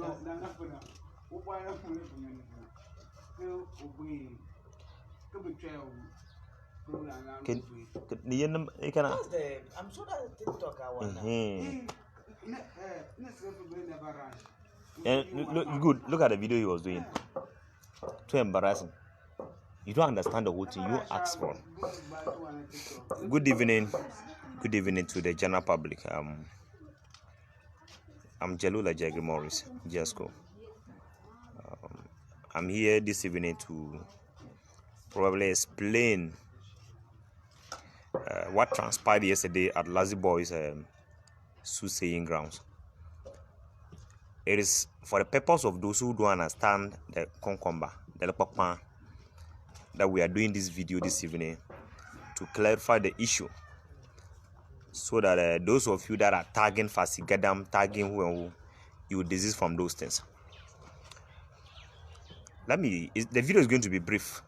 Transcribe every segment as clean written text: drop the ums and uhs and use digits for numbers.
I'm sure that TikTok Look at the video he was doing. Too embarrassing. You don't understand the whole thing you asked for. Good evening to the general public. I'm Jalula Jagger Morris, Jasco. I'm here this evening to probably explain what transpired yesterday at Lazzybwoy's Soothsaying grounds. It is for the purpose of those who don't understand the concomba, the lepakpan, that we are doing this video this evening to clarify the issue, so that those of you that are tagging Fasigadam, tagging who you will desist from those things. The video is going to be brief,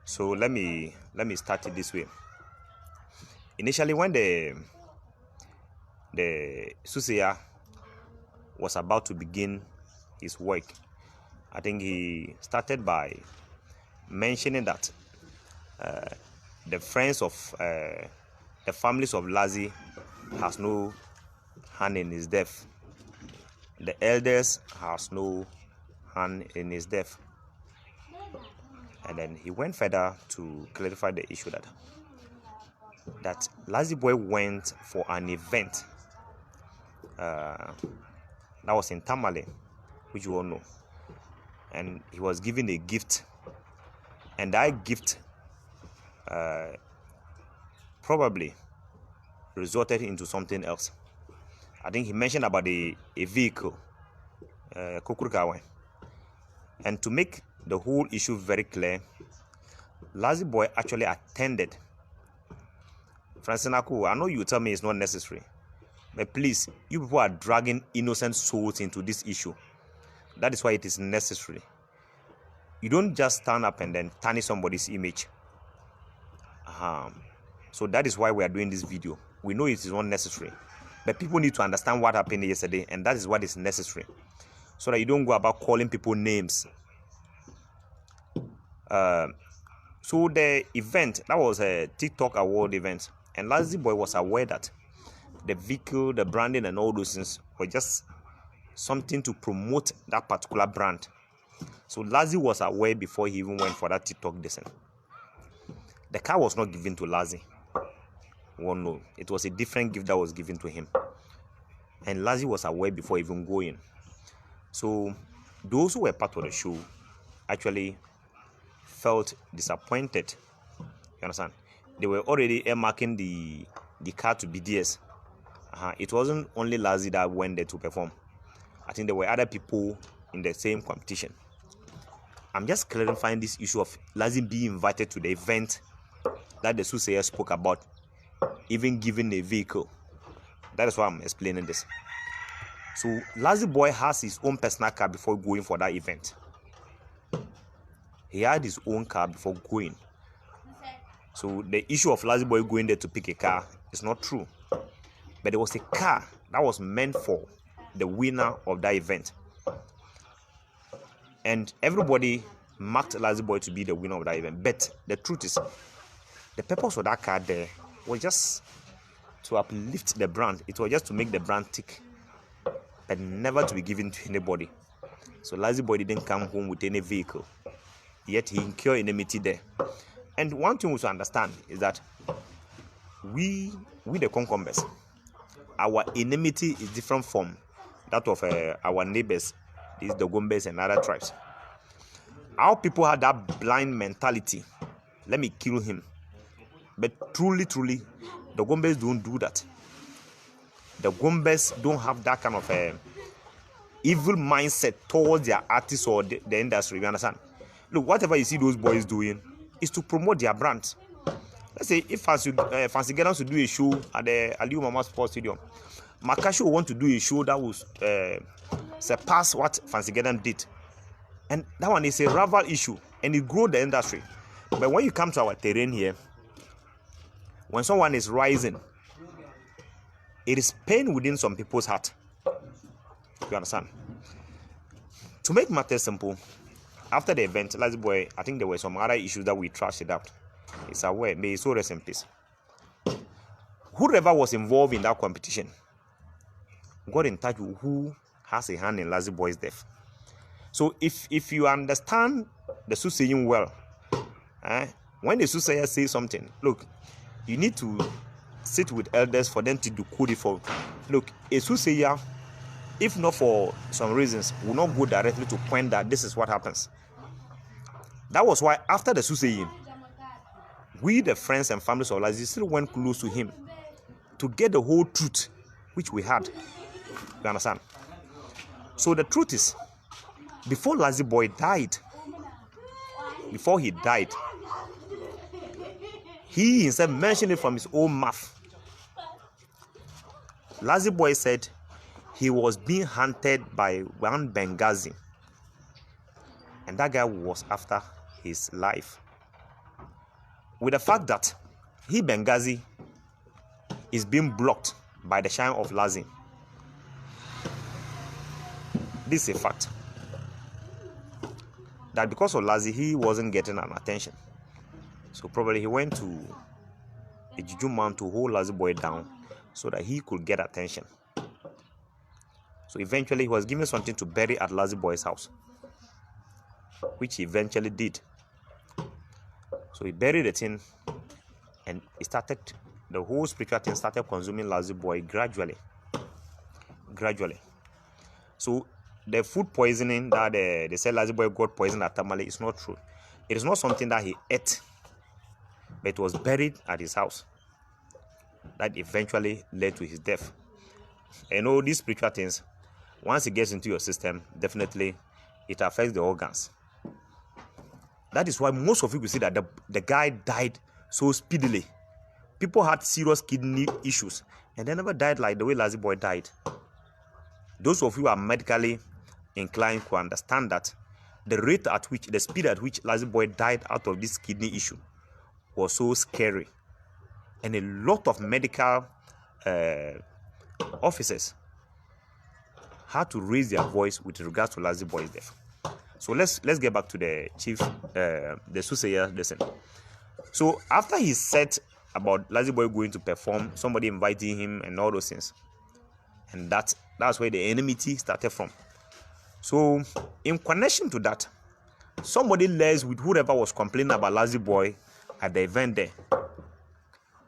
so let me start it this way. Initially, when the Soothsayer was about to begin his work, I think he started by mentioning that the friends of the families of Lazzy has no hand in his death. The elders has no hand in his death. And then he went further to clarify the issue that Lazzybwoy went for an event that was in Tamale, which you all know, and he was given a gift, and that gift probably resulted into something else. I think he mentioned about a vehicle, and to make the whole issue very clear, Lazzybwoy actually attended. Francinaku, I know you tell me it's not necessary, but please, you people are dragging innocent souls into this issue. That is why it is necessary. You don't just stand up and then tarnish somebody's image. So that is why we are doing this video. We know it is not necessary, but people need to understand what happened yesterday, and that is what is necessary, so that you don't go about calling people names. So the event, that was a TikTok award event, and Lazzybwoy was aware that the vehicle, the branding, and all those things were just something to promote that particular brand. So Lazzy was aware before he even went for that TikTok descent. The car was not given to Lazzy. Well, no, it was a different gift that was given to him, and Lazzy was aware before even going. So those who were part of the show actually felt disappointed. You understand? They were already earmarking the car to BDS. It wasn't only Lazzy that went there to perform. I think there were other people in the same competition. I'm just clarifying this issue of Lazzy being invited to the event that the Soothsayer spoke about, even given a vehicle. That is why I'm explaining this. So Lazzybwoy has his own personal car before going for that event. He had his own car before going. So the issue of Lazzybwoy going there to pick a car is not true. But there was a car that was meant for the winner of that event. And everybody marked Lazzybwoy to be the winner of that event. But the truth is, the purpose of that car there was just to uplift the brand. It was just to make the brand tick, but never to be given to anybody. So Lazzybwoy didn't come home with any vehicle, yet he incurred enmity there. And one thing we should understand is that we the concumbers, our enmity is different from that of our neighbors, these the Gombes and other tribes. Our people have that blind mentality. Let me kill him. But truly, the Gombes don't do that. The Gombes don't have that kind of evil mindset towards their artists or the industry. You understand? Look, whatever you see those boys doing is to promote their brand. Let's say if Fancy get us to do a show at the Aliu Mama Sports Stadium, Makasho will want to do a show that will surpass what Fancy Gedam did. And that one is a rival issue, and it grows the industry. But when you come to our terrain here, when someone is rising, it is pain within some people's heart. You understand? To make matters simple, after the event, Lazzybwoy, I think there were some other issues that we trashed it out. It's aware, may his soul rest in peace. Whoever was involved in that competition got in touch with who has a hand in Lazzybwoy's death. So if you understand the soothsaying well, when the soothsayer says something, look, you need to sit with elders for them to decode it for. Look, a soothsayer, if not for some reasons, will not go directly to point that this is what happens. That was why after the soothsaying, we, the friends and families of Lazzy, still went close to him to get the whole truth, which we had. You understand? So the truth is, before Lazzybwoy died, before he died, he himself mentioned it from his own mouth. Lazzybwoy said he was being hunted by one Benghazi, and that guy was after his life. With the fact that he, Benghazi, is being blocked by the shine of Lazzy. This is a fact. That because of Lazzy, he wasn't getting an attention. So probably he went to a juju man to hold Lazzybwoy down so that he could get attention. So eventually he was given something to bury at Lazzybwoy's house, which he eventually did. So he buried the thing, and the whole spiritual thing started consuming Lazzybwoy gradually. So the food poisoning that they said Lazzybwoy got poisoned at Tamale is not true. It is not something that he ate, but it was buried at his house that eventually led to his death. You know, these spiritual things, once it gets into your system, definitely it affects the organs. That is why most of you will see that the guy died so speedily. People had serious kidney issues, and they never died like the way Lazzybwoy died. Those of you who are medically inclined to understand that the speed at which Lazzybwoy died out of this kidney issue was so scary. And a lot of medical officers had to raise their voice with regards to Lazzybwoy's death. So let's get back to the chief, the soothsayer lesson. So after he said about Lazzybwoy going to perform, somebody inviting him and all those things, and that's where the enmity started from. So in connection to that, somebody liaised with whoever was complaining about Lazzybwoy at the event there,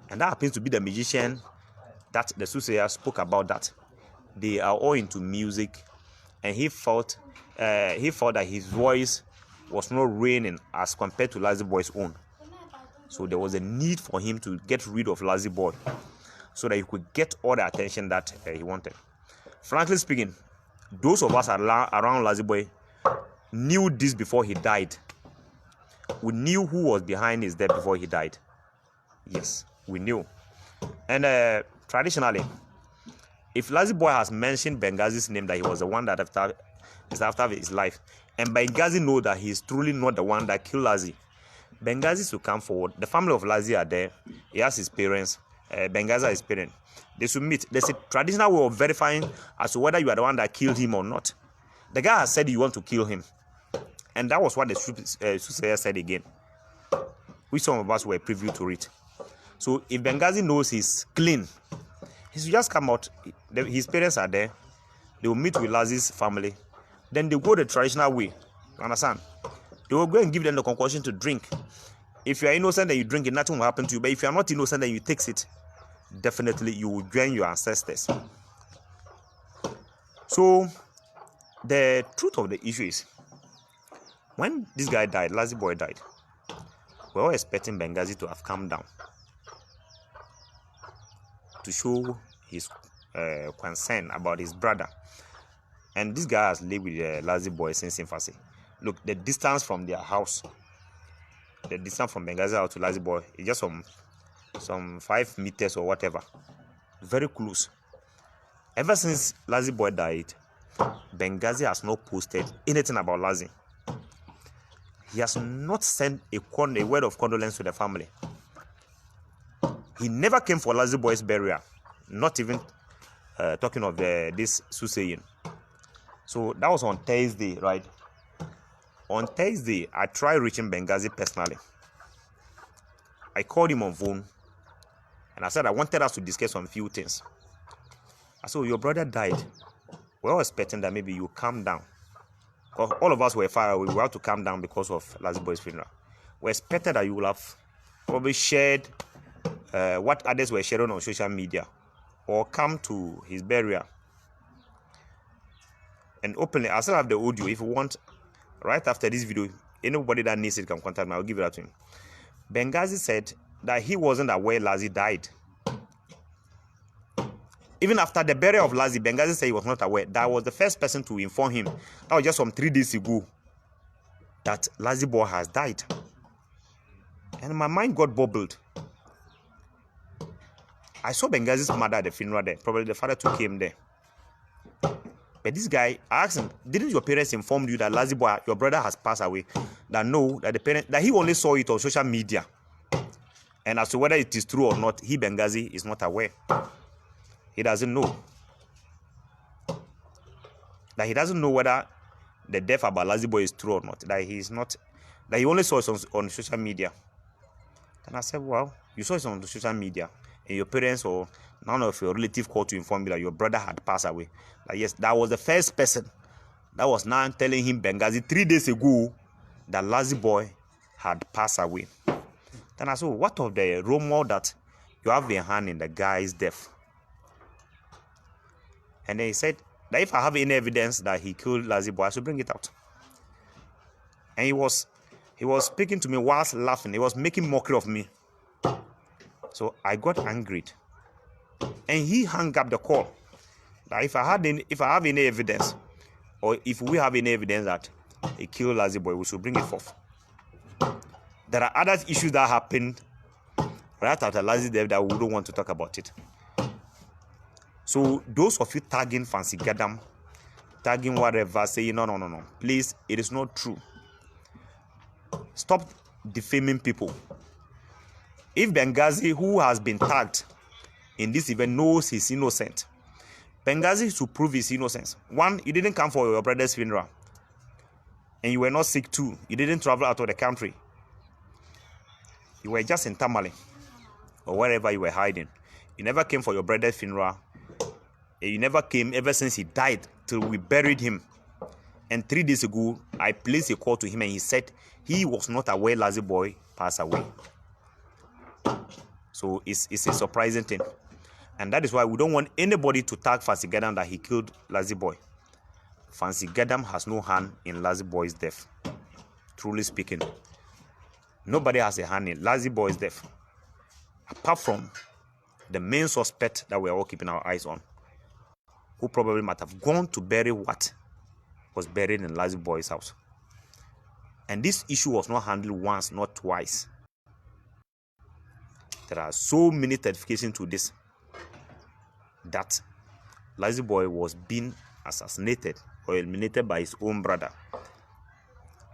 and that happens to be the magician that the soothsayer spoke about. That they are all into music, and he felt that his voice was not ringing as compared to Lazzybwoy's own. So there was a need for him to get rid of Lazzybwoy so that he could get all the attention that he wanted. Frankly speaking, those of us around Lazzybwoy knew this before he died. We knew who was behind his death before he died. Yes, we knew. And traditionally, if Lazzybwoy has mentioned Benghazi's name, that he was the one that is after his life, and Benghazi know that he is truly not the one that killed Lazzy, Benghazi should come forward. The family of Lazzy are there. He has his parents. Benghazi has his parents. They should meet. There's a traditional way of verifying as to whether you are the one that killed him or not. The guy has said you want to kill him, and that was what the soothsayer said again, which some of us were privy to read. So if Benghazi knows he's clean, he should just come out. His parents are there. They will meet with Lazzy's family. Then they go the traditional way. You understand? They will go and give them the concoction to drink. If you are innocent and you drink it, nothing will happen to you. But if you are not innocent and you take it, definitely you will join your ancestors. So the truth of the issue is, when this guy died, Lazzybwoy died, we were all expecting Benghazi to have come down to show his concern about his brother. And this guy has lived with Lazzybwoy since infancy. Look, the distance from their house, the distance from Benghazi out to Lazzybwoy is just some 5 meters or whatever. Very close. Ever since Lazzybwoy died, Benghazi has not posted anything about Lazzy. He has not sent a word of condolence to the family. He never came for Lazzybwoy's burial, not even talking of this soothsaying. So that was on Thursday, right? On Thursday, I tried reaching Benghazi personally. I called him on phone and I said I wanted us to discuss on a few things. I said, your brother died. We were expecting that maybe you calm down. Because all of us were far away. We had to calm down because of Lazzybwoy's funeral. We expected that you would have probably shared what others were sharing on social media or come to his burial. And openly, I still have the audio. If you want, right after this video, anybody that needs it can contact me. I'll give it out to him. Benghazi said that he wasn't aware Lazzy died. Even after the burial of Lazzy, Benghazi said he was not aware. That was the first person to inform him. That was just from 3 days ago that Lazzybwoy has died. And my mind got bubbled. I saw Benghazi's mother at the funeral there. Probably the father too came there. But this guy, I asked him, didn't your parents inform you that Lazzybwoy, your brother, has passed away? That no, that the parent, that he only saw it on social media. And as to whether it is true or not, he, Benghazi, is not aware. He doesn't know. That he doesn't know whether the death about Lazzybwoy is true or not. That he is not, that he only saw it on social media. And I said, well, you saw it on the social media, and your parents or none of your relatives called to inform you that your brother had passed away. That yes, that was the first person that was now telling him, Benghazi, 3 days ago, that Lazzybwoy had passed away. Then I said, what of the rumor that you have a hand in the guy's death? And then he said that if I have any evidence that he killed Lazzybwoy, I should bring it out. And he was speaking to me whilst laughing. He was making mockery of me. So I got angry. And he hung up the call. That if I have any evidence, or if we have any evidence that he killed Lazzybwoy, we should bring it forth. There are other issues that happened right after Lazzy's death that we don't want to talk about it. So those of you tagging Fancy Gadam, tagging whatever, saying no, please, it is not true. Stop defaming people. If Benghazi, who has been tagged in this event, knows he's innocent, Benghazi should prove his innocence. One, you didn't come for your brother's funeral. And you were not sick too. You didn't travel out of the country. You were just in Tamale or wherever you were hiding. You never came for your brother's funeral. And you never came ever since he died till we buried him. And 3 days ago, I placed a call to him and he said he was not aware Lazzybwoy passed away. So it's a surprising thing. And that is why we don't want anybody to tag Fancy Gadam that he killed Lazzybwoy. Fancy Gadam has no hand in Lazzybwoy's death. Truly speaking. Nobody has a hand in Lazzybwoy's death. Apart from the main suspect that we are all keeping our eyes on, who probably might have gone to bury what was buried in Lazzybwoy's house. And this issue was not handled once, not twice. There are so many certifications to this that Lazzybwoy was being assassinated or eliminated by his own brother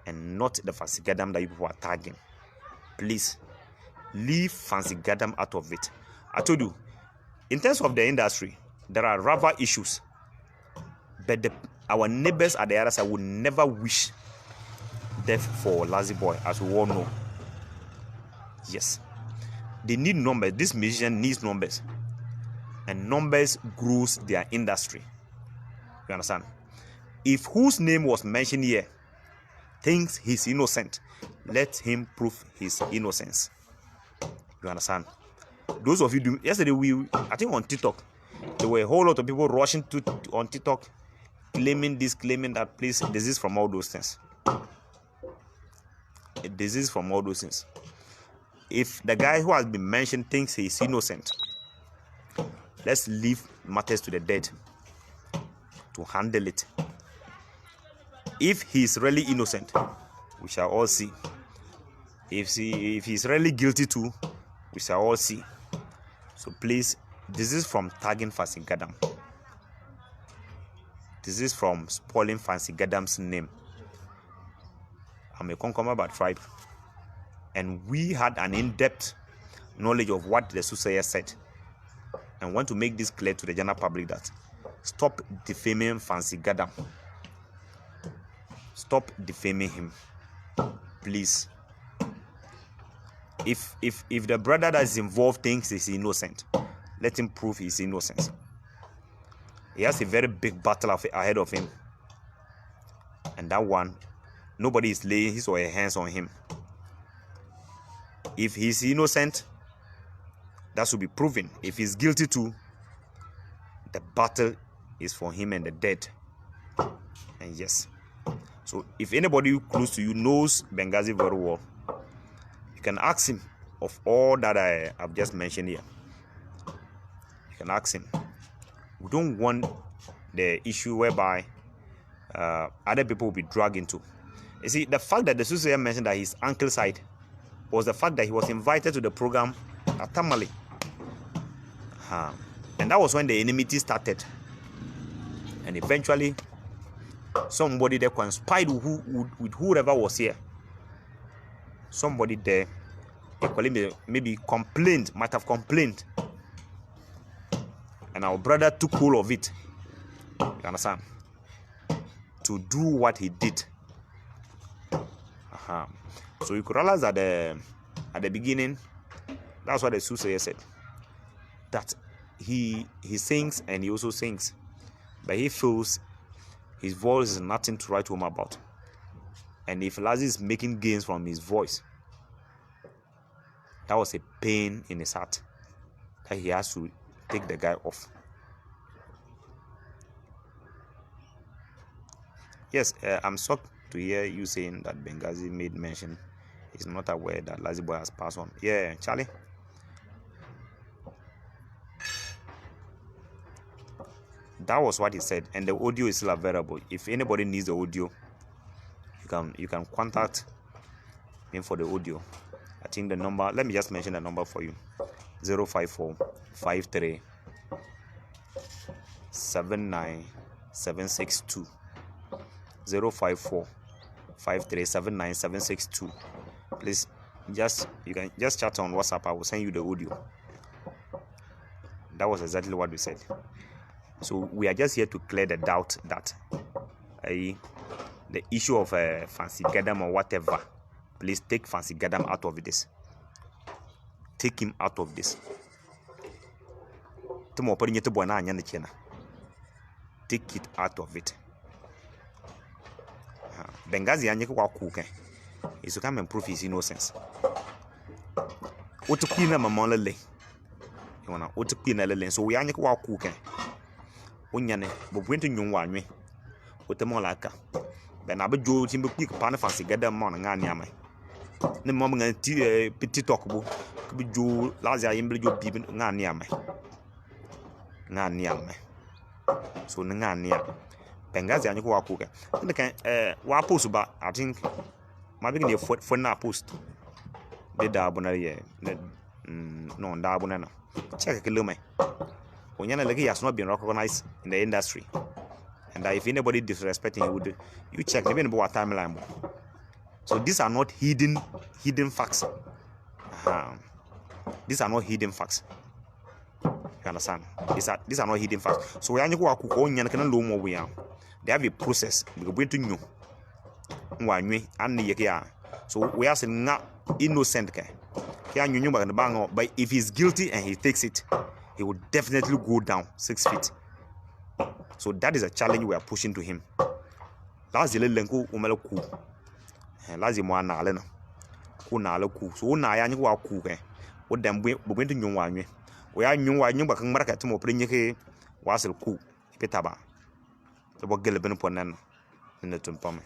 and not the Fancy Gadam that you people are tagging. Please, leave Fancy Gadam out of it. I told you, in terms of the industry, there are rival issues, but our neighbors at the other side would never wish death for Lazzybwoy, as we all know. Yes, they need numbers. This musician needs numbers, and numbers grows their industry. You understand? If whose name was mentioned here thinks he's innocent, let him prove his innocence. You understand? Those of you do yesterday, I think on TikTok, there were a whole lot of people rushing on TikTok, claiming this, claiming that. Please, disease from all those things. A disease from all those things. If the guy who has been mentioned thinks he's innocent, let's leave matters to the dead to handle it. If he's really innocent, we shall all see. If he's really guilty too, we shall all see. So please, this is from tagging Fancy Gadam. This is from spoiling Fancy Gadam's name. I'm a Konkomer by tribe, and we had an in-depth knowledge of what the Soothsayer said, and want to make this clear to the general public that stop defaming Fancy Gadam. Stop defaming him, please. If the brother that is involved thinks he's innocent, let him prove his innocence. He has a very big battle ahead of him, and that one, nobody is laying his or her hands on him. If he's innocent, that should be proven. If he's guilty too, the battle is for him and the dead. And yes, so if anybody close to you knows Benghazi very well, you can ask him of all that I have just mentioned here. You can ask him. We don't want the issue whereby other people will be dragged into. You see, the fact that the Soothsayer mentioned that his uncle's side was the fact that he was invited to the program at Tamale. And that was when the enmity started. And eventually, somebody there conspired with whoever was here. Somebody there, maybe might have complained. And our brother took hold of it. You understand? To do what he did. So you could realize that at the beginning, that's what the Soothsayer said. That he sings and he also sings. But he feels his voice is nothing to write home about. And if Lazzy is making gains from his voice, that was a pain in his heart that he has to take the guy off. Yes, I'm shocked to hear you saying that Benghazi made mention he's not aware that Lazzybwoy has passed on. Yeah, Charlie. That was what he said, and the audio is still available. If anybody needs the audio, you can contact him for the audio. I think the number, let me just mention the number for you. 054 53 79 762. 054 53 79 762. Please, you can just chat on WhatsApp. I will send you the audio. That was exactly what we said. So we are just here to clear the doubt that the issue of Fancy Gadam or whatever. Please take Fancy Gadam out of this. Take him out of this. Take it out of it. Benghazi anye kwa kuke. Is to come and prove his innocence. What to clean a mamma lele. You wanna what to clean a lele. So we anye kwa kuke. Unyane, but went to you one me. What the molaka. Ben I be Joe Timber Quick upon Fancy Gadam mon and Yammy. The moment a petit talkable could be Joe Lazia Imble Joe people Nanyame. So Nanya. Benghazi and you walk cooker. And the post about, I think, my beginning for na post. The Darbonary, no, Darbonana. Check a kilometer. Onyana Legi has not been recognized in the industry. And if anybody disrespecting you check even about timeline. So these are not hidden facts. These are not hidden facts. You understand? These are not hidden facts. So we are going to go and can low more we are. They have a process. We go to you. So we are saying not innocent. But if he's guilty and he takes it, he will definitely go down 6 feet. So that is a challenge we are pushing to him. Lazzy lenku umelo ku. Lazzy mo na ale no. Ku na ale ku. So na ya nyi wa ku ke. O dem bu to nyun wa nwe. O ya nyun wa nyun ba kan maraka timo prenye ke wa sel ku. Ipetaba. So bo gele ben ponan. Ne tumpame.